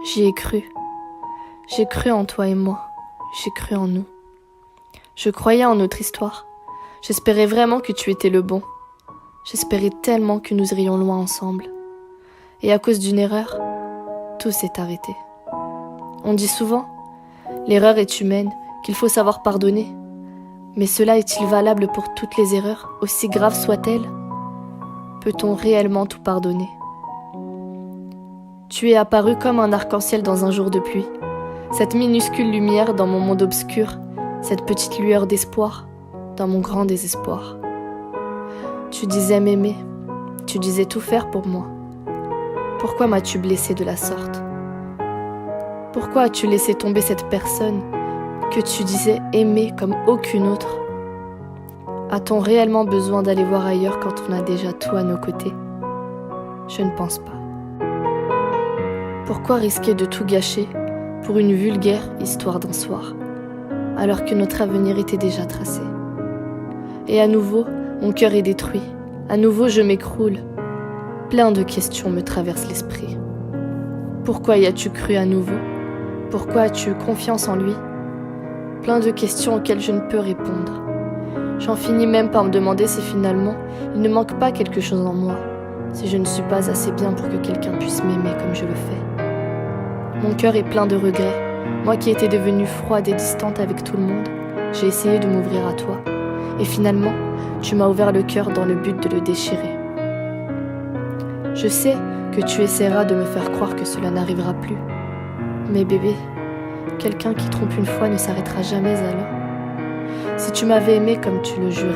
J'y ai cru. J'ai cru en toi et moi. J'ai cru en nous. Je croyais en notre histoire. J'espérais vraiment que tu étais le bon. J'espérais tellement que nous irions loin ensemble. Et à cause d'une erreur, tout s'est arrêté. On dit souvent, l'erreur est humaine, qu'il faut savoir pardonner. Mais cela est-il valable pour toutes les erreurs, aussi graves soient-elles ? Peut-on réellement tout pardonner ? Tu es apparu comme un arc-en-ciel dans un jour de pluie. Cette minuscule lumière dans mon monde obscur, cette petite lueur d'espoir dans mon grand désespoir. Tu disais m'aimer, tu disais tout faire pour moi. Pourquoi m'as-tu blessé de la sorte ? Pourquoi as-tu laissé tomber cette personne que tu disais aimer comme aucune autre ? A-t-on réellement besoin d'aller voir ailleurs quand on a déjà tout à nos côtés ? Je ne pense pas. Pourquoi risquer de tout gâcher pour une vulgaire histoire d'un soir, alors que notre avenir était déjà tracé ? Et à nouveau, mon cœur est détruit. À nouveau, je m'écroule. Plein de questions me traversent l'esprit. Pourquoi y as-tu cru à nouveau ? Pourquoi as-tu eu confiance en lui ? Plein de questions auxquelles je ne peux répondre. J'en finis même par me demander si finalement, il ne manque pas quelque chose en moi, si je ne suis pas assez bien pour que quelqu'un puisse m'aimer comme je le fais. Mon cœur est plein de regrets. Moi qui étais devenue froide et distante avec tout le monde, j'ai essayé de m'ouvrir à toi. Et finalement, tu m'as ouvert le cœur dans le but de le déchirer. Je sais que tu essaieras de me faire croire que cela n'arrivera plus. Mais bébé, quelqu'un qui trompe une fois ne s'arrêtera jamais alors. Si tu m'avais aimé comme tu le jurais,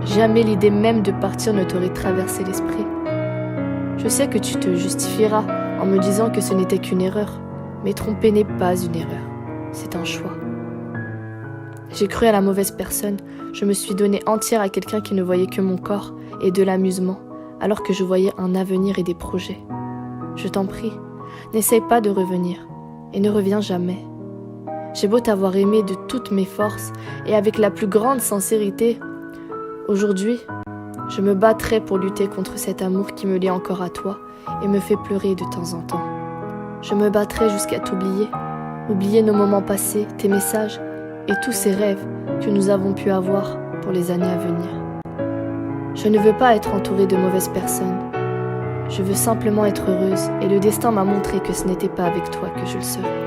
jamais l'idée même de partir ne t'aurait traversé l'esprit. Je sais que tu te justifieras en me disant que ce n'était qu'une erreur, mais tromper n'est pas une erreur, c'est un choix. J'ai cru à la mauvaise personne, je me suis donnée entière à quelqu'un qui ne voyait que mon corps et de l'amusement, alors que je voyais un avenir et des projets. Je t'en prie, n'essaye pas de revenir, et ne reviens jamais. J'ai beau t'avoir aimé de toutes mes forces et avec la plus grande sincérité. Aujourd'hui, je me battrai pour lutter contre cet amour qui me lie encore à toi et me fait pleurer de temps en temps. Je me battrai jusqu'à t'oublier, oublier nos moments passés, tes messages et tous ces rêves que nous avons pu avoir pour les années à venir. Je ne veux pas être entourée de mauvaises personnes. Je veux simplement être heureuse et le destin m'a montré que ce n'était pas avec toi que je le serais.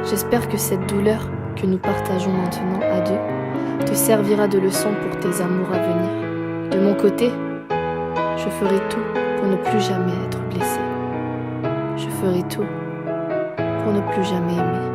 J'espère que cette douleur que nous partageons maintenant à deux te servira de leçon pour tes amours à venir. De mon côté, je ferai tout pour ne plus jamais être blessée. Je ferai tout pour ne plus jamais aimer.